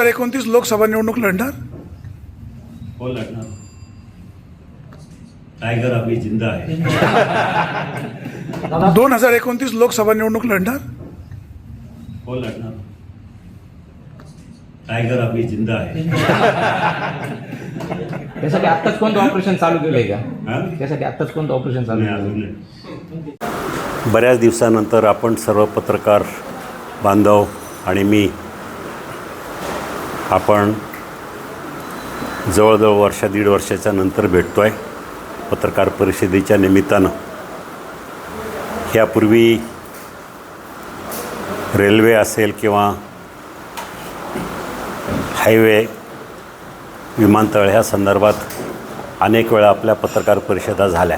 2029 लोकसभा निवडणूक लढणार. हो लढणार. टायगर अभी जिंदा है. 2029 लोकसभा निवडणूक लढणार. हो लढणार. टायगर अभी जिंदा है. त्यासाठी आत्ताच कोणतं ऑपरेशन चालू केलंय का? हा? त्यासाठी आत्ताच कोणतं ऑपरेशन चालू नाही, केलं? अजून नाही. बऱ्याच दिवसानंतर आपण सर्व पत्रकार बांधव आणि मी आपण जवळजवळ वर्ष दीड वर्षाच्या नंतर भेटतो आहे पत्रकार परिषदेच्या निमित्तानं. यापूर्वी रेल्वे असेल किंवा हायवे विमानतळ ह्या संदर्भात अनेक वेळा आपल्या पत्रकार परिषदा झाल्या,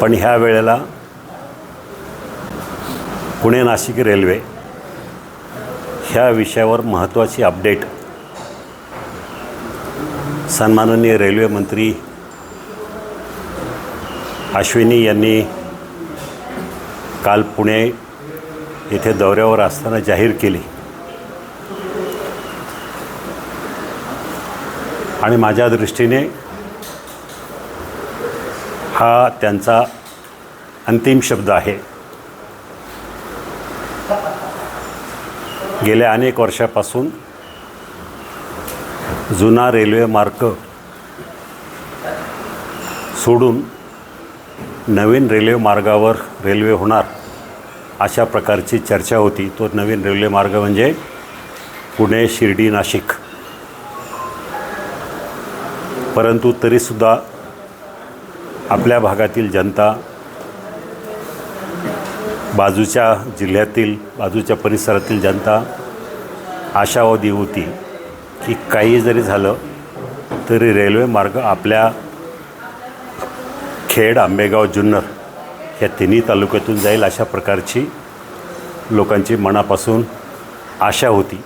पण ह्या वेळेला पुणे नाशिक रेल्वे ह्या विषयावर महत्त्वाची अपडेट सन्माननीय रेल्वे मंत्री अश्विनी यांनी काल पुणे येथे दौऱ्यावर असताना जाहीर केली. आणि माझ्या दृष्टीने हा त्यांचा अंतिम शब्द आहे. गेल्या अनेक वर्षापासून जुना रेल्वे मार्ग सोडून नवीन रेल्वे मार्गावर रेल्वे होणार अशा प्रकारची चर्चा होती. तो नवीन रेल्वे मार्ग म्हणजे पुणे शिर्डी नाशिक. परंतु तरीसुद्धा आपल्या भागातील जनता, बाजूच्या जिल्ह्यातील बाजूच्या परिसरातील जनता आशावादी होती की काही जरी झालं तरी रेल्वे मार्ग आपल्या खेड, आंबेगाव, जुन्नर या तिन्ही तालुक्यातून जाईल अशा प्रकारची लोकांची मनापासून आशा होती.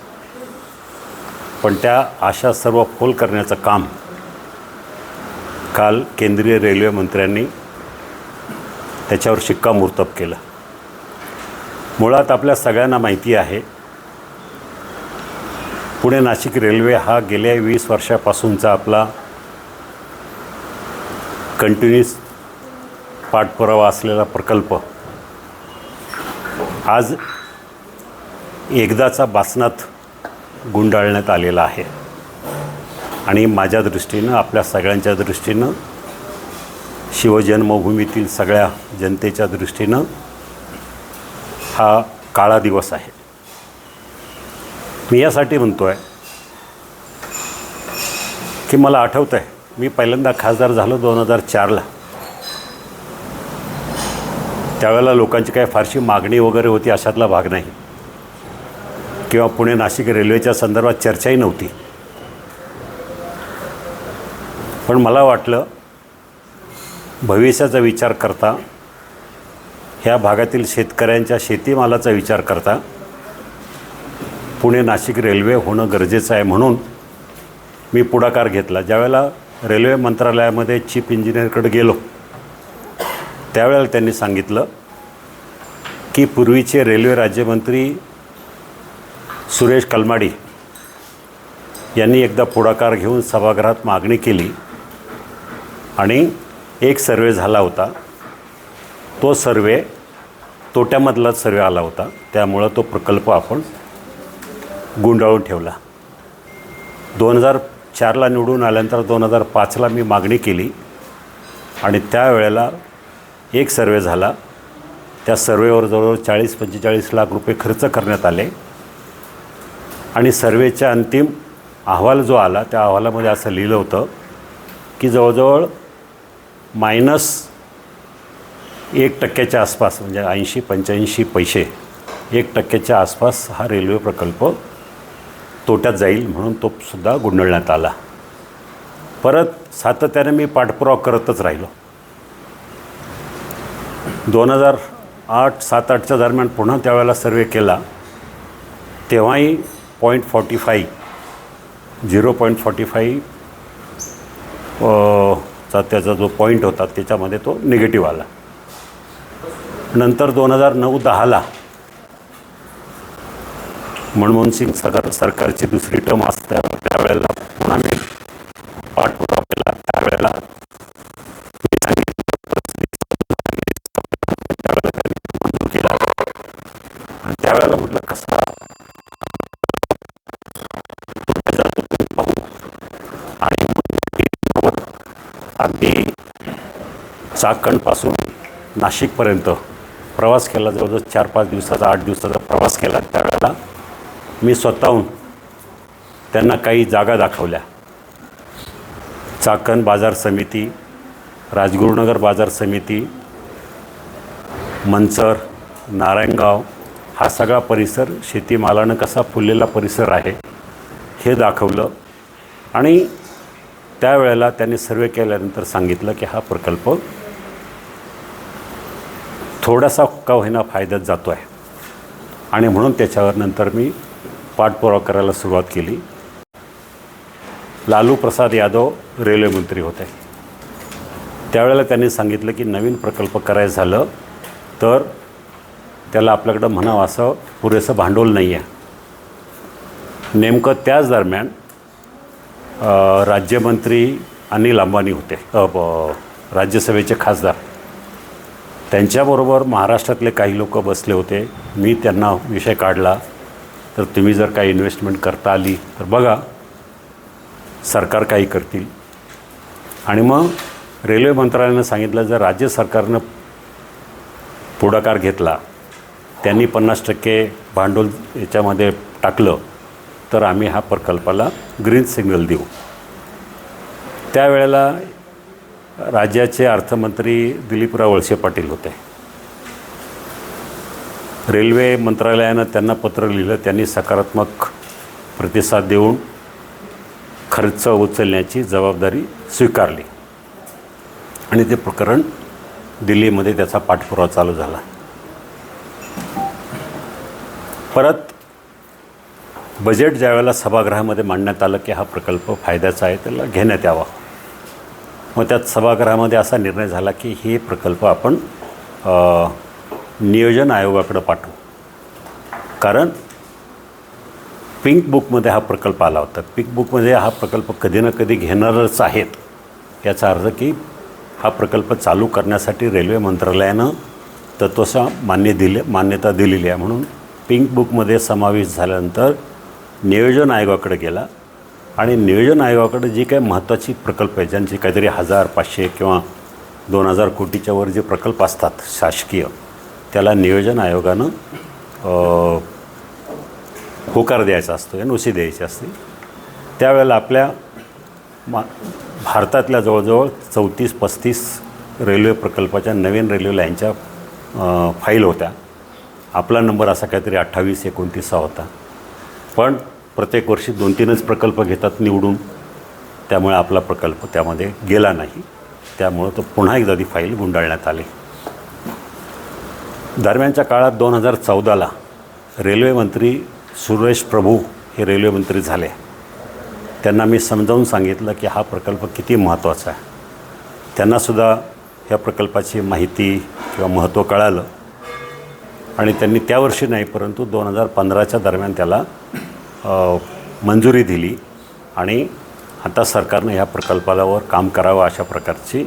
पण त्या आशा सर्व फोल करण्याचं काम काल केंद्रीय रेल्वे मंत्र्यांनी त्याच्यावर शिक्कामोर्तब केलं. मुळात आपल्या सगळ्यांना माहिती आहे पुणे नाशिक रेल्वे हा गेल्या 20 वर्षापासूनचा आपला कंटिन्यूस पाठपुरावा असलेला प्रकल्प आज एकदाचा बासनात गुंडाळण्यात आलेला आहे. आणि माझ्या दृष्टीनं, आपल्या सगळ्यांच्या दृष्टीनं, शिवजन्मभूमीतील सगळ्या जनतेच्या दृष्टीनं हा काळा दिवस आहे. मी यासाठी म्हणतो आहे की मला आठवतं आहे मी पहिल्यांदा खासदार झालो 2004ला. त्यावेळेला लोकांची काही फारशी मागणी वगैरे होती अशातला भाग नाही, किंवा पुणे नाशिक रेल्वेच्या संदर्भात चर्चाही नव्हती. पण मला वाटलं भविष्याचा विचार करता, ह्या भागातील शेतकऱ्यांच्या शेतीमालाचा विचार करता पुणे नाशिक रेल्वे होणं गरजेचं आहे. म्हणून मी पुढाकार घेतला. ज्यावेळेला रेल्वे मंत्रालयामध्ये चीफ इंजिनियरकडे गेलो त्यावेळेला त्यांनी सांगितलं की पूर्वीचे रेल्वे राज्यमंत्री सुरेश कलमाडी यांनी एकदा पुढाकार घेऊन सभागृहात मागणी केली आणि एक सर्वे झाला होता. तो सर्वे तोट्यामधलाच सर्वे आला होता, त्यामुळं तो प्रकल्प आपण गुंडाळून ठेवला. 2004ला निवडून आल्यानंतर 2005ला मी मागणी केली आणि त्यावेळेला एक सर्वे झाला. त्या सर्वेवर जवळजवळ 40-45 लाख रुपये खर्च करण्यात आले आणि सर्वेच्या अंतिम अहवाल जो आला त्या अहवालामध्ये असं लिहिलं होतं की जवळजवळ -1% आसपास, म्हणजे 80-85 पैसे, 1% आसपास हा रेल्वे प्रकल्प तोट्यात जाईल म्हणून तो सुद्धा गुंडाळण्यात आला. परत सातत्याने मी पाठपुरावा करतच राहिलो. 2007-8च्या दरम्यान पुन्हा त्यावेळेला सर्वे केला, तेव्हाही 0.45 चा त्याचा जो पॉईंट होता त्याच्यामध्ये तो निगेटिव्ह आला. नंतर 2009-10ला मनमोहन सिंग सरकारची दुसरी टर्म असते त्यावेळेला पुन्हा मी पाठपुरावा केला. त्यावेळेला मी सांगितलं त्यावेळेला त्यांनी मंजूर केला आणि त्यावेळेला म्हटलं कसा पाहू आणि अगदी चाकणपासून नाशिकपर्यंत प्रवास केला. जवळजवळ 4-5 दिवसाचा 8 दिवसाचा प्रवास केला. त्यावेळेला मी स्वतःहून त्यांना काही जागा दाखवल्या. चाकण बाजार समिती, राजगुरुनगर बाजार समिती, मंचर, नारायणगाव हा सगळा परिसर शेतीमालानं कसा फुललेला परिसर आहे हे दाखवलं. आणि त्यावेळेला त्यांनी सर्वे केल्यानंतर सांगितलं की हा प्रकल्प थोडासा का होईना फायद्यात जातो आहे आणि म्हणून त्याच्यावर नंतर मी पाठपुरावा करायला सुरुवात केली. लालू प्रसाद यादव रेल्वे मंत्री होते. त्यावेळेला त्यांनी सांगितलं की नवीन प्रकल्प करायचं झालं तर त्याला आपल्याकडं म्हणावं असं पुरेसं भांडवल नाही आहे. नेमकं त्याच दरम्यान राज्यमंत्री अनिल अंबानी होते, राज्यसभेचे खासदार. त्यांच्याबरोबर महाराष्ट्रातले काही लोक बसले होते. मी त्यांना विषय काढला तर तुम्ही जर काही इन्व्हेस्टमेंट करता आली तर बघा सरकार काही करतील. आणि मग रेल्वे मंत्रालयानं सांगितलं जर राज्य सरकारनं पुढाकार घेतला, त्यांनी 50% भांडवल याच्यामध्ये टाकलं तर आम्ही हा प्रकल्पाला ग्रीन सिग्नल देऊ. त्यावेळेला राज्याचे अर्थमंत्री दिलीपराव वळसे पाटील होते. रेल्वे मंत्रालयानं त्यांना पत्र लिहिलं. त्यांनी सकारात्मक प्रतिसाद देऊन खर्च उचलण्याची जबाबदारी स्वीकारली आणि ते प्रकरण दिल्लीमध्ये त्याचा पाठपुरावा चालू झाला. परत बजेट ज्यावेळेला सभागृहामध्ये मांडण्यात आलं की हा प्रकल्प फायद्याचा आहे त्याला घेण्यात यावा, मग त्यात सभागृहामध्ये असा निर्णय झाला की हे प्रकल्प आपण नियोजन आयोगाकडे पाठवू. कारण पिंक बुकमध्ये हा प्रकल्प आला होता. पिंक बुकमध्ये हा प्रकल्प कधी ना कधी घेणारच आहेत याचा अर्थ की हा प्रकल्प चालू करण्यासाठी रेल्वे मंत्रालयानं तत्वशः मान्यता दिलेली आहे. म्हणून पिंक बुकमध्ये समावेश झाल्यानंतर नियोजन आयोगाकडे गेला आणि नियोजन आयोगाकडे जी काही महत्त्वाची प्रकल्प आहेत ज्यांची काहीतरी 1000, 500 किंवा 2000 कोटीच्या वर जे प्रकल्प असतात शासकीय, त्याला नियोजन आयोगानं होकार द्यायचा असतो, NOC द्यायची असते. त्यावेळेला आपल्या भारतातल्या जवळजवळ 34-35 रेल्वे प्रकल्पाच्या नवीन रेल्वे लाईनच्या फाईल होत्या. आपला नंबर असा काहीतरी 28-29 होता. पण प्रत्येक वर्षी 2-3च प्रकल्प घेतात निवडून, त्यामुळे आपला प्रकल्प त्यामध्ये गेला नाही. त्यामुळं तो पुन्हा एकदा ती फाईल गुंडाळण्यात आली. दरम्यानच्या काळात 2014ला रेल्वे मंत्री सुरेश प्रभू हे रेल्वे मंत्री झाले. त्यांना मी समजावून सांगितलं की हा प्रकल्प किती महत्त्वाचा आहे. त्यांनासुद्धा ह्या प्रकल्पाची माहिती किंवा महत्त्व कळालं आणि त्यांनी त्या वर्षी नाही परंतु 2015च्या दरम्यान त्याला मंजुरी दिली आणि आता सरकारनं ह्या प्रकल्पावर काम करावं अशा प्रकारची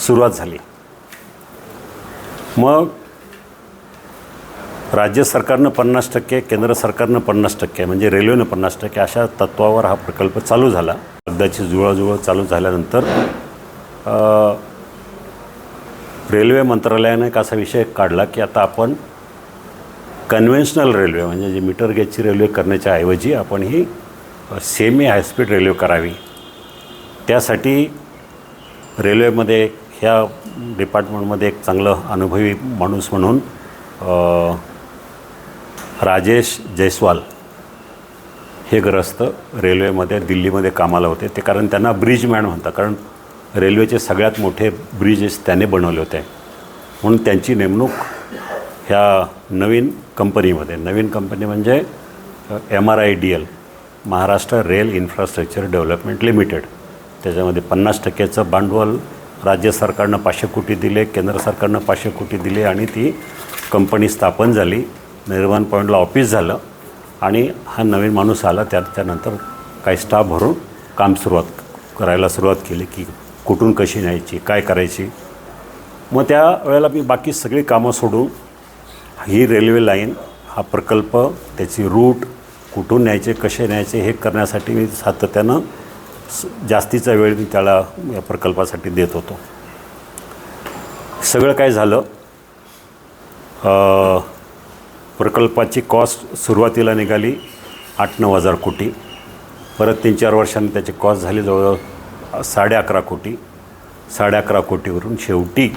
सुरुवात झाली. मग राज्य सरकारनं 50%, केंद्र सरकारनं 50%, म्हणजे रेल्वेनं 50% अशा तत्त्वावर हा प्रकल्प चालू झाला. एकदाची जुळवाजुळव चालू झाल्यानंतर रेल्वे मंत्रालयानं एक असा विषय काढला की आता आपण कन्व्हेन्शनल रेल्वे म्हणजे जी मीटर गेजची रेल्वे करण्याच्या ऐवजी आपण ही सेमी हायस्पीड रेल्वे करावी. त्यासाठी रेल्वेमध्ये ह्या डिपार्टमेंटमध्ये एक चांगलं अनुभवी माणूस म्हणून राजेश जयस्वाल हे ग्रस्त रेल्वेमध्ये दिल्लीमध्ये कामाला होते. ते कारण त्यांना ब्रिजमॅन म्हणतात, कारण रेल्वेचे सगळ्यात मोठे ब्रिजेस त्याने बनवले होते. म्हणून त्यांची नेमणूक ह्या नवीन कंपनी म्हणजे MRIDL, Maharashtra rail infrastructure development limited. त्याच्यामध्ये 50%चं भांडवल राज्य सरकारनं 500 कोटी दिले, केंद्र सरकारनं 500 कोटी दिले आणि ती कंपनी स्थापन झाली निर्माण पॉईंटला ऑफिस झालं आणि हा नवीन माणूस आला. त्यानंतर काही स्टाफ भरून काम करायला सुरुवात केली की कुठून कशी न्यायची, काय करायची. मग त्या वेळेला मी बाकी सगळी कामं सोडून ही रेल्वे लाईन, हा प्रकल्प, त्याची रूट, कुठून न्यायचे, कसे न्यायचे हे करण्यासाठी मी सातत्यानं जास्तीचा वेळ मी त्याला या प्रकल्पासाठी देत होतो. सगळं काय झालं, प्रकल्पाची कॉस्ट सुरुवातीला निघाली 8-9 हजार कोटी. परत 3-4 वर्षांनी त्याची कॉस्ट झाली जवळ 11.5 कोटी. 11.5 कोटीवरून शेवटी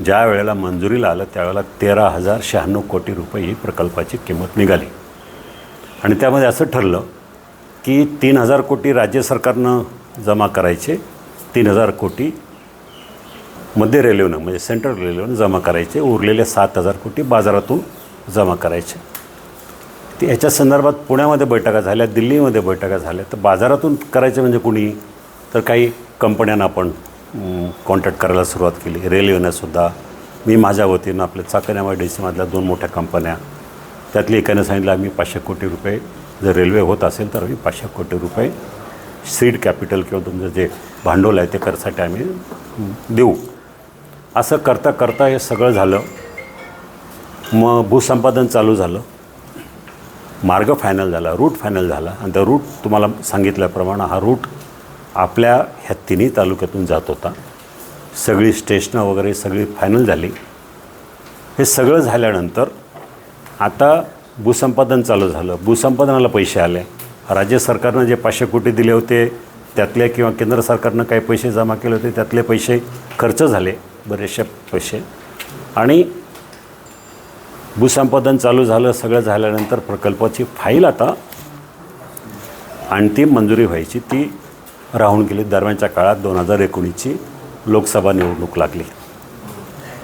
ज्या वेळेला मंजुरीला आलं त्यावेळेला 13,096 कोटी रुपये ही प्रकल्पाची किंमत निघाली. आणि त्यामध्ये असं ठरलं की 3,000 कोटी राज्य सरकारनं जमा करायचे, 3,000 कोटी मध्य रेल्वेनं म्हणजे सेंट्रल रेल्वेनं जमा करायचे, उरलेले 7,000 कोटी बाजारातून जमा करायचे. ते ह्याच्या संदर्भात पुण्यामध्ये बैठका झाल्या, दिल्लीमध्ये बैठका झाल्या. तर बाजारातून करायचे म्हणजे कुणी, तर काही कंपन्यांना आपण कॉन्टॅक्ट करायला सुरुवात केली. रेल्वेनंसुद्धा मी माझ्या वतीनं आपल्या चाकण MIDC मधल्या 2 मोठ्या कंपन्या, त्यातली एकाने सांगितलं आम्ही 500 कोटी रुपये, जर रेल्वे होत असेल तर आम्ही 500 कोटी रुपये सीड कॅपिटल किंवा तुमचं जे भांडवल आहे ते करण्यासाठी आम्ही देऊ. असं करता करता हे सगळं झालं. मग भूसंपादन चालू झालं, मार्ग फायनल झाला, रूट फायनल झाला. आणि त्या रूट तुम्हाला सांगितल्याप्रमाणे हा रूट आपल्या ह्या तिन्ही तालुक्यातून जात होता. सगळी स्टेशनं वगैरे सगळी फायनल झाली. हे सगळं झाल्यानंतर आता भूसंपादन चालू झालं. भूसंपादनाला पैसे आले. राज्य सरकारनं जे 500 कोटी दिले होते त्यातले किंवा केंद्र सरकारनं काही पैसे जमा केले होते त्यातले पैसे खर्च झाले, बरेचसे पैसे. आणि भूसंपादन चालू झालं. सगळं झाल्यानंतर प्रकल्पाची फाईल आता अंतिम मंजुरी व्हायची ती राहून गेली. दरम्यानच्या काळात 2019ची लोकसभा निवडणूक लागली.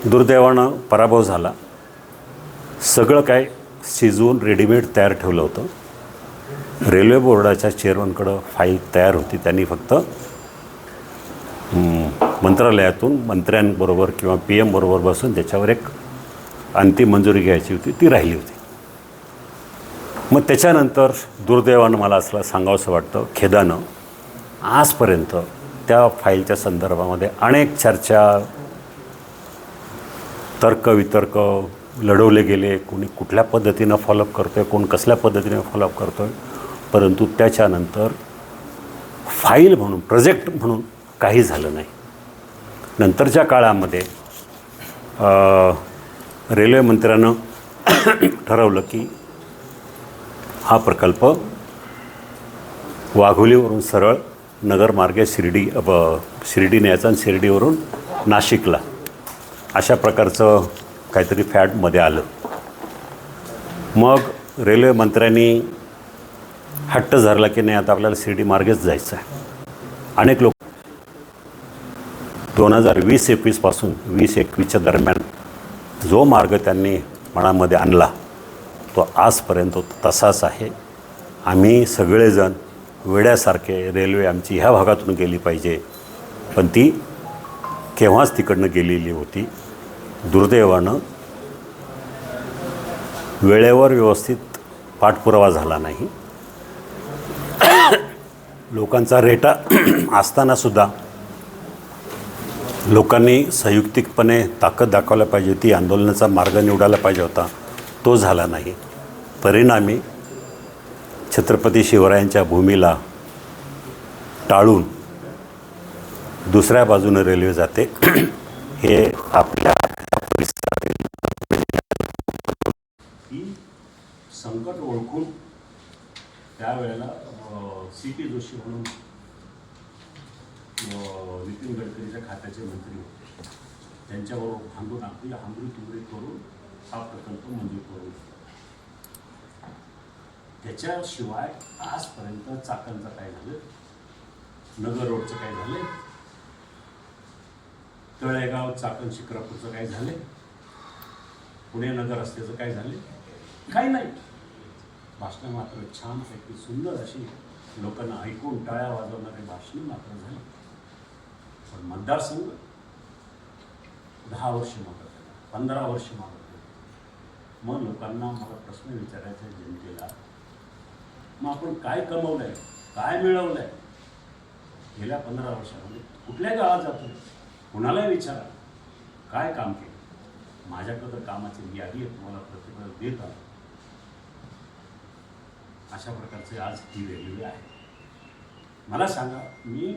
दुर्दैवानं पराभव झाला. सगळं काय शिजवून रेडीमेड तयार ठेवलं होतं. रेल्वे बोर्डाच्या चेअरमनकडं फाईल तयार होती. त्यांनी फक्त मंत्रालयातून मंत्र्यांबरोबर किंवा PM बरोबर बसून त्याच्यावर एक अंतिम मंजुरी घ्यायची होती, ती राहिली होती. मग त्याच्यानंतर दुर्दैवानं मला असं सांगावंसं वाटतं, खेदानं आजपर्यंत त्या फाईलच्या संदर्भामध्ये अनेक चर्चा, तर्कवितर्क लढवले गेले. कोणी कुठल्या पद्धतीनं फॉलोअप करतो आहे, कोण कसल्या पद्धतीने फॉलोअप करतो आहे. परंतु त्याच्यानंतर फाईल म्हणून, प्रोजेक्ट म्हणून काही झालं नाही. नंतरच्या काळामध्ये रेल्वे मंत्र्यानं ठरवलं की हा प्रकल्प वाघोलीवरून सरळ नगरमार्गे शिर्डी न्यायचा आणि शिर्डीवरून नाशिकला, अशा प्रकारचं काहीतरी फॅडमध्ये आलं. मग रेल्वे मंत्र्यांनी हट्ट धरला की नाही आता आपल्याला शिर्डी मार्गेच जायचं आहे. अनेक लोक 2020-21 पासून 20-21च्या दरम्यान जो मार्ग त्यांनी मनामध्ये आणला तो आजपर्यंत तसाच आहे. आम्ही सगळेजण वेड्यासारखे रेल्वे आमची ह्या भागातून गेली पाहिजे, पण ती केव्हाच तिकडनं गेलेली होती. दुर्दैवानं वेळेवर व्यवस्थित पाठपुरावा झाला नाही. लोकांचा रेटा असतानासुद्धा लोकांनी संयुक्तिकपणे ताकद दाखवल्या पाहिजे होती, आंदोलनाचा मार्ग निवडायला पाहिजे होता, तो झाला नाही. परिणामी छत्रपती शिवरायांच्या भूमीला टाळून दुसऱ्या बाजूनं रेल्वे जाते. हे आपल्या ही संकट ओळखून त्यावेळेला CP जोशी म्हणून नितीन गडकरीच्या खात्याचे मंत्री होते, त्यांच्याबरोबर भांडून आपली हांबरी करून हा प्रकल्प मंजूर करून घेतला. त्याच्याशिवाय आजपर्यंत चाकणचं काय झालं, नगर रोडचं काय झालं, तळेगाव चाकण शिक्रापूरचं काय झाले, पुणे नगर रस्त्याचं काय झाले, काही नाही. भाषणं मात्र छानपैकी सुंदर अशी लोकांना ऐकून टाळ्या वाजवणारे भाषणं मात्र झाली. पण मतदारसंघ 10 वर्ष मागत, 15 वर्ष मागत, मग लोकांना मला प्रश्न विचारायचा आहे जनतेला, मग आपण काय कमवलं आहे, काय मिळवलं आहे गेल्या 15 वर्षामध्ये, कुठल्या गावात जातो, कुणालाही विचारा काय काम केलं. माझ्याकडं तर कामाची यादी आहे, तुम्हाला प्रतिक्रिया देत आलो. अशा प्रकारचे आज ही रेल्वे आहे. मला सांगा, मी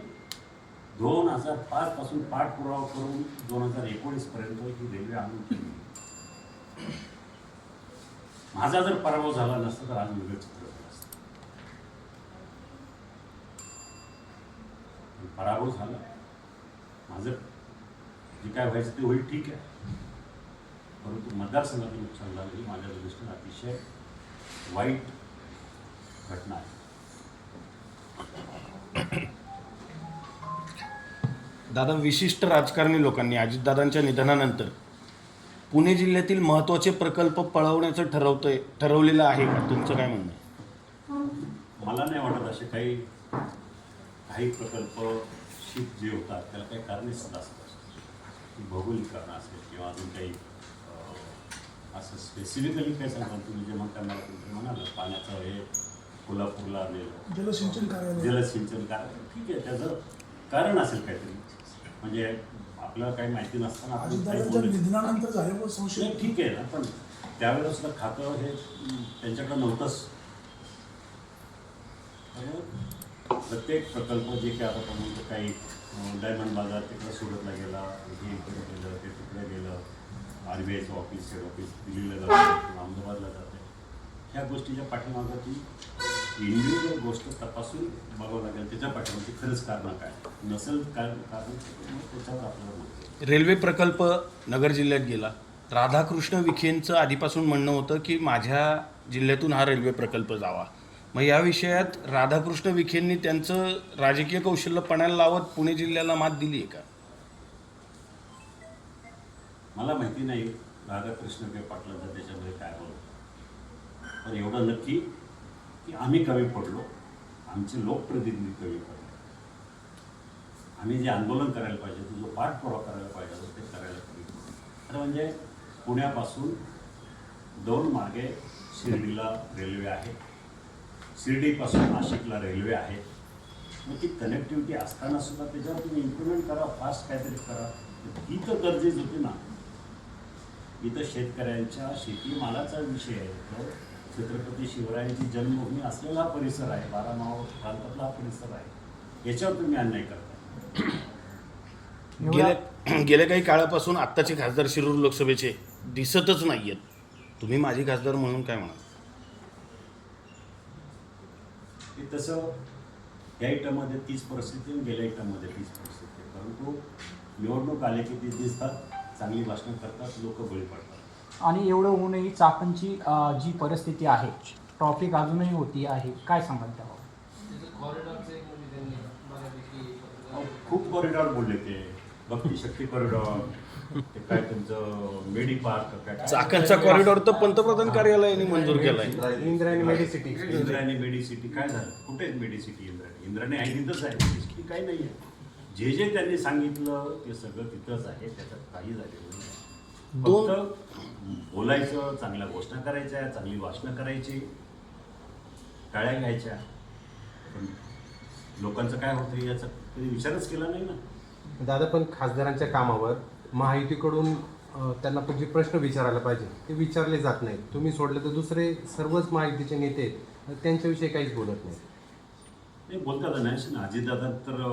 2005 पासून पाठपुरावा करून 2019 पर्यंत ही रेल्वे आणून केली. माझा जर पराभव झाला नसता तर आज वेगळं चित्र झालं असतं. पराभव झाला, माझं जे काय व्हायचं ते होईल, ठीक आहे, परंतु मतदारसंघाचं नुकसान झालं ही माझ्या दृष्टीने अतिशय वाईट घटना आहे. दादा, विशिष्ट राजकारणी लोकांनी अजितदादांच्या निधनानंतर पुणे जिल्ह्यातील महत्त्वाचे प्रकल्प पळवण्याचं ठरवलेलं आहे का? तुमचं काय म्हणणं आहे? मला नाही वाटत असे काही प्रकल्प शिफ्ट जे होतात त्याला काही कारणे सुद्धा असतात. भौगोलिक कारणं असेल किंवा अजून काही असं स्पेसिफिकली काय सांगतात तुम्ही जे म्हणता, मला तुम्ही म्हणाल पाण्याचं हे कोल्हापूरला आलेलं जलसिंचन कार्यालय. जलसिंचन कार्यालय, ठीक आहे, त्याचं कारण असेल काहीतरी, म्हणजे आपल्याला काही माहिती नसताना आपण काही अजितदादांच्या बोलू. निधनानंतर झाल्यावर संशय. नाही, ठीक आहे ना, पण त्यावेळेस सुद्धा खातं हे त्यांच्याकडे नव्हतंच. प्रत्येक प्रकल्प जे काही आता आपण म्हणतो, काही डायमंड बाजार तिकडं सुरतला गेला, हे इकडे गेलं, ते तिकडे गेलं, RBIचं ऑफिस, हेड ऑफिस दिल्लीला जातं, अहमदाबादला जाते, ह्या गोष्टीच्या पाठीमागं ती इंडिव्हिज्युअल गोष्ट तपासून बघावं लागेल, त्याच्या पाठीमागची खरंच कारणं काय नसेल, काय कारण त्याच्यावर आपल्याला माहिती. रेल्वे प्रकल्प नगर जिल्ह्यात गेला. राधाकृष्ण विखेंचं आधीपासून म्हणणं होतं की माझ्या जिल्ह्यातून हा रेल्वे प्रकल्प जावा. मग या विषयात राधाकृष्ण विखेंनी त्यांचं राजकीय कौशल्य पणाला लावत पुणे जिल्ह्याला मात दिली आहे का? मला माहिती नाही राधाकृष्ण के पाटलांचं त्याच्यामध्ये काय होतं, पण एवढं नक्की की आम्ही कमी पडलो, आमचे लोकप्रतिनिधी कमी पडले. आम्ही जे आंदोलन करायला पाहिजे होतं, जो पाठपुरावा करायला पाहिजे होता ते करायला कमी पडलो. आता म्हणजे पुण्यापासून 2 मार्गे शिर्डीला रेल्वे आहे, शिर्डीपासून नाशिकला रेल्वे आहे. मग ती कनेक्टिव्हिटी असताना सुद्धा त्याच्यावर तुम्ही इम्प्लिमेंट करा, फास्ट काहीतरी करा. ही तर गरजेच होती ना. इथं शेतकऱ्यांच्या शेतीमालाचा विषय आहे. तो छत्रपती शिवरायांची जन्मभूमी असलेला परिसर आहे, 12 मावळ प्रांतातला हा परिसर आहे. याच्यावर तुम्ही अन्याय करता. गेल्या काही काळापासून आत्ताचे खासदार शिरूर लोकसभेचे दिसतच नाही आहेत. तुम्ही माजी खासदार म्हणून काय म्हणाल? की तसं या इटमध्ये तीच परिस्थिती आणि गेल्या इटमध्ये तीच परिस्थिती आहे. परंतु निवडणूक आले की ते दिसतात, चांगली भाषणं करतात, लोक बळी पडतात. आणि एवढं होऊनही चाकणची जी परिस्थिती आहे, ट्रॉफिक अजूनही होती आहे, काय सांगाल त्यावर? खूप कॉरिडॉर बोलले ते, भक्ती शक्ती कॉरिडॉर, ते काय तुमचं मेडी पार्क, काय चाकणचा कॉरिडॉर तर पंतप्रधान कार्यालयाने मंजूर केलाय. इंद्रायणी मेडिसिटी. इंद्रायणी मेडिसिटी काय झालं? कुठे मेडिसिटी इंद्रायणी आहे, तिथंच आहे. मेडिसिटी काही नाही आहे. जे त्यांनी सांगितलं ते सगळं तिथंच आहे, त्याच्यात काही झालेलं नाही. फक्त बोलायचं, चांगल्या घोषणा करायच्या, चांगली भाषणं करायची, टाळ्या घ्यायच्या, पण लोकांचं काय होतं याचा कधी विचारच केला नाही ना. दादा, पण खासदारांच्या कामावर महायुतीकडून त्यांना जे प्रश्न विचारायला पाहिजे ते विचारले जात नाहीत. तुम्ही सोडलं तर दुसरे सर्वच महायुतीचे नेते त्यांच्याविषयी काहीच बोलत नाही. नाही बोलतात नाही ना. अजितदादा तर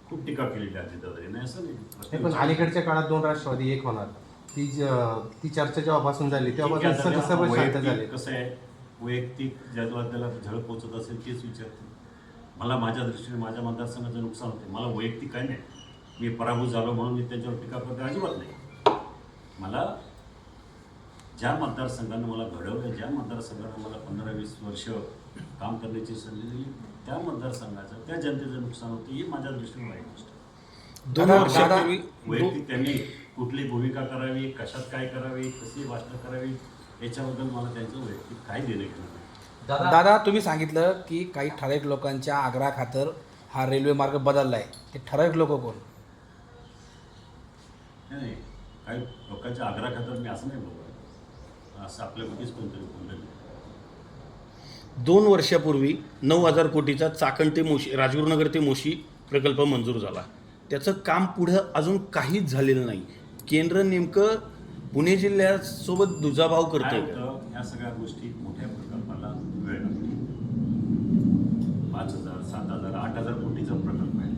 खूप टीका केलेली अजितदादा नाही असं नाही. पण अलीकडच्या काळात 2 राष्ट्रवादी एक होणार, ती चर्चा जेव्हापासून झाली तेव्हापासून सर्व शांत झाले. कसं आहे, वैयक्तिक जेव्हा त्याला झळ पोचत असेल तेच विचारते. मला माझ्या दृष्टीने माझ्या मतदारसंघाचं नुकसान होते, मला वैयक्तिक काय नाही. मी पराभूत झालो म्हणून मी त्यांच्यावर टीका करते अजिबात नाही. मला ज्या मतदारसंघानं मला घडवलं, ज्या मतदारसंघानं मला 15-20 वर्ष काम करण्याची संधी दिली, त्या मतदारसंघाचं, त्या जनतेचं नुकसान होतं, ही माझ्या दृष्टीने वाईट गोष्ट आहे. 2 वर्षापूर्वी वैयक्तिक त्यांनी कुठली भूमिका करावी, कशात काय करावी, कशी भाषणं करावी, याच्याबद्दल मला त्यांचं वैयक्तिक काही देणं घेणं नाही. दादा, तुम्ही सांगितलं की काही ठराविक लोकांच्या आग्रहाखातर हा रेल्वे मार्ग बदलला आहे. ते ठराविक लोक कोण? नाही, काही लोकांच्या आग्रहाखातर मी असं नाही बोलतो. असं आपल्यामध्येच कोणतरी बोललेलं आहे. 2 वर्षापूर्वी 9,000 कोटीचा चाकण ते मोशी राजगुरुनगर ते मोशी प्रकल्प मंजूर झाला. त्याचं काम पुढं अजून काहीच झालेलं नाही. केंद्र नेमकं पुणे जिल्ह्यासोबत दुजाभाव काय करतंय. होतं, ह्या सगळ्या गोष्टी मोठ्या प्रकल्पाला वेळ लागतो. 5,000, 7,000, 8,000 कोटीचा प्रकल्प आहे.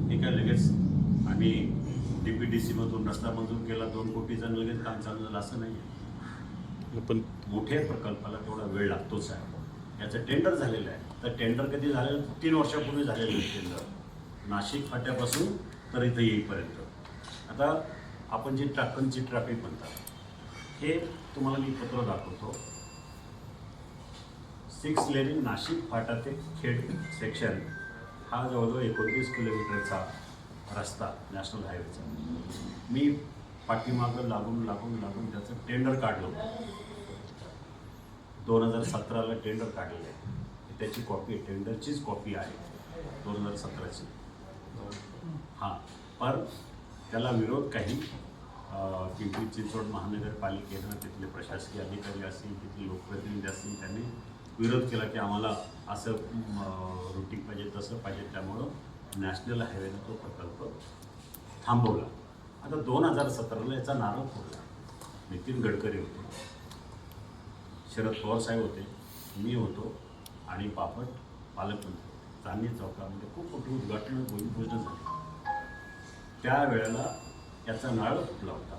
हे काय लगेच आम्ही DPDCमधून रस्ता मंजूर केला 2 कोटीचा आणि लगेच काम चालू झालं असं नाही आहे. पण मोठ्या प्रकल्पाला तेवढा वेळ लागतोच आहे. याचं टेंडर झालेलं आहे. तर टेंडर कधी झालेलं 3 वर्षापूर्वी झालेलं आहे टेंडर, नाशिक फाट्यापासून तर इथं येईपर्यंत. आता आपण जी चाकणची ट्रॅफिक म्हणतात हे तुम्हाला मी पत्र दाखवतो. 6 लेन नाशिक फाटा ते खेड सेक्शन हा जवळजवळ 29 किलोमीटरचा रस्ता नॅशनल हायवेचा. मी पाठीमागं लागून त्याचं टेंडर काढलं होतं. 2017ला टेंडर काढलेलं आहे. त्याची कॉपी टेंडरचीच कॉपी आहे 2017ची. हां, पण त्याला विरोध काही पिंपरी चिंचवड महानगरपालिकेनं, तिथले प्रशासकीय अधिकारी असतील, तिथले लोकप्रतिनिधी असतील, त्यांनी विरोध केला की आम्हाला असं रुटीन पाहिजे, तसं पाहिजे. त्यामुळं नॅशनल हायवेनं तो प्रकल्प थांबवला. आता 2017ला याचा नारळ फोडला. नितीन गडकरी होते, शरद पवार साहेब होते, मी होतो आणि बापट पालकमंत्री. चांदणी चौकामध्ये खूप मोठी उद्घाटन भूमिपूजन झाली. त्यावेळेला याचा नारळ फुटला होता.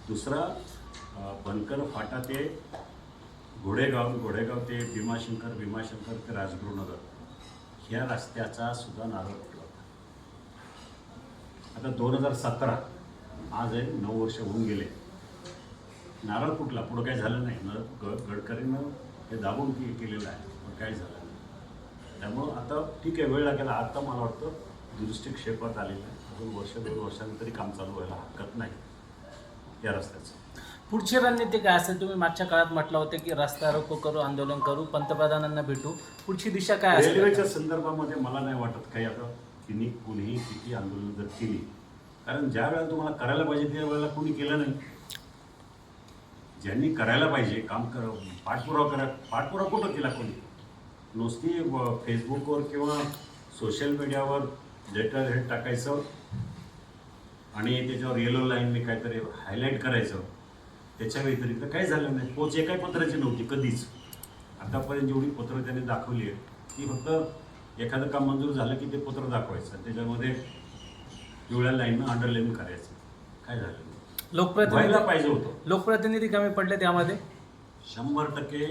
दुसरा बनकर फाटा ते घोडेगाव ते भीमाशंकर ते राजगुरुनगर ह्या रस्त्याचा सुद्धा नारळ फुटला होता. आता 2017 आज आहे, 9 वर्ष होऊन गेले. नारळ फुटला, पुढं काही झालं नाही. गडकरीनं हे दाबून केलेलं आहे, पण काही झालं नाही. त्यामुळं आता ठीक आहे, वेळ लागेल. आता मला वाटतं दुरुस्तीक्षेपात आलेलं आहे. अजून 1-2 वर्षांनी तरी काम चालू व्हायला हरकत नाही या रस्त्याचं. पुढची रणनीती काय असेल? तुम्ही मागच्या काळात म्हटलं होतं की रस्ता रोको करू, आंदोलन करू, पंतप्रधानांना भेटू. पुढची दिशा काय असेल? रेल्वेच्या संदर्भामध्ये मला नाही वाटत काही आता कुणीही किती आंदोलन जर केली, कारण ज्या वेळेला तुम्हाला करायला पाहिजे त्या वेळेला कोणी केलं नाही. ज्यांनी करायला पाहिजे काम पाठपुरावा कुठं केला कोणी? नुसती फेसबुकवर किंवा सोशल मीडियावर लेटर हेड टाकायचं आणि त्याच्यावर येलो लाईनने काहीतरी हायलाईट करायचं. त्याच्या व्यतिरिक्त काही झालं नाही. पोच एकाही पत्राची नव्हती कधीच. आतापर्यंत जेवढी पत्रं त्यांनी दाखवली आहे ती फक्त एखादं काम मंजूर झालं की ते पत्र दाखवायचं, त्याच्यामध्ये पिवळ्या लाईननं अंडरलाईन करायचं. काय झालं नाही. व्हायला पाहिजे होतं. लोकप्रतिनिधी कमी पडले त्यामध्ये. 100%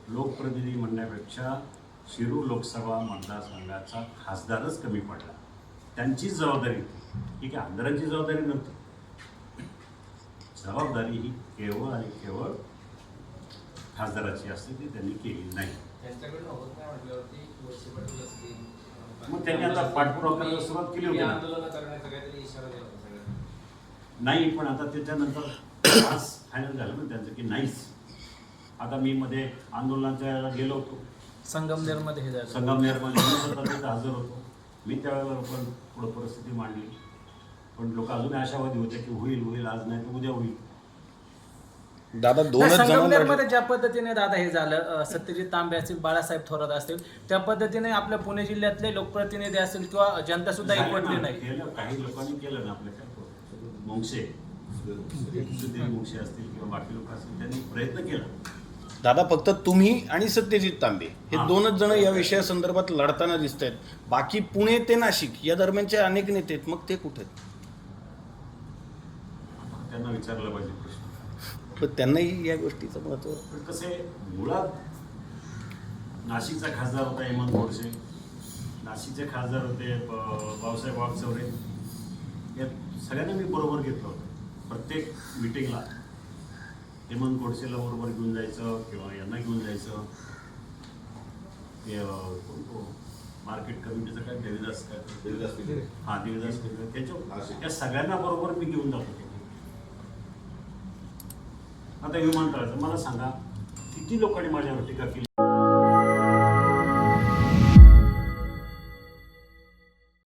लोकप्रतिनिधी म्हणण्यापेक्षा शिरूर लोकसभा मतदारसंघाचा खासदारच कमी पडला. त्यांचीच जबाबदारी होती. ठीक आहे, आमदारांची जबाबदारी नव्हती. जबाबदारी ही केवळ आणि केवळ खासदाराची असते, ती त्यांनी केली नाही. मग त्यांनी आता पाठपुरावा करायला सुरुवात केली होती ना. नाही, पण आता त्याच्यानंतर आज फायनल झालं ना त्यांचं की नाहीच. आता मी मध्ये आंदोलनाच्या गेलो होतो संगमनेरमध्ये हे झालं. संगमनेरमध्ये तिथं हजर होतो मी. त्यावेळेला पण पुढं परिस्थिती मांडली, पण लोक अजून आशावादी होते की होईल, आज नाही तर उद्या होईल. दादा दोनच संगमनेरमध्ये ज्या पद्धतीने दादा हे झालं, सत्यजित तांबे असतील, बाळासाहेब थोरात असतील, त्या पद्धतीने आपल्या पुणे जिल्ह्यातले लोकप्रतिनिधी असतील किंवा जनता सुद्धा एकवटली नाही. केलं, काही लोकांनी केलं ना. आपल्या काय मुंगसे असतील किंवा बाकी लोक असतील, त्यांनी प्रयत्न केला. दादा फक्त तुम्ही आणि सत्यजित तांबे हे दोनच जण या विषयासंदर्भात लढताना दिसत आहेत. बाकी पुणे ते नाशिक या दरम्यानचे अनेक नेते आहेत, मग ते कुठे आहेत? त्यांना विचारलं पाहिजे प्रश्न. पण त्यांनाही या गोष्टीचं महत्त्व. पण कसे मुळात नाशिकचा खासदार होता हेमंत गोडसे, नाशिकचे खासदार होते भाऊसाहेब वागचौरे. या सगळ्यांना मी बरोबर घेतलं होतं. प्रत्येक मिटिंगला हेमंत गोडसेला बरोबर घेऊन जायचं किंवा यांना घेऊन जायचं. ते मार्केट कमिटीचं काय देवीदास देवीदास त्याच्या त्या सगळ्यांना बरोबर मी घेऊन जात होतो. आता विमानतळाचं मला सांगा, किती लोकांनी माझ्यावर टीका केली.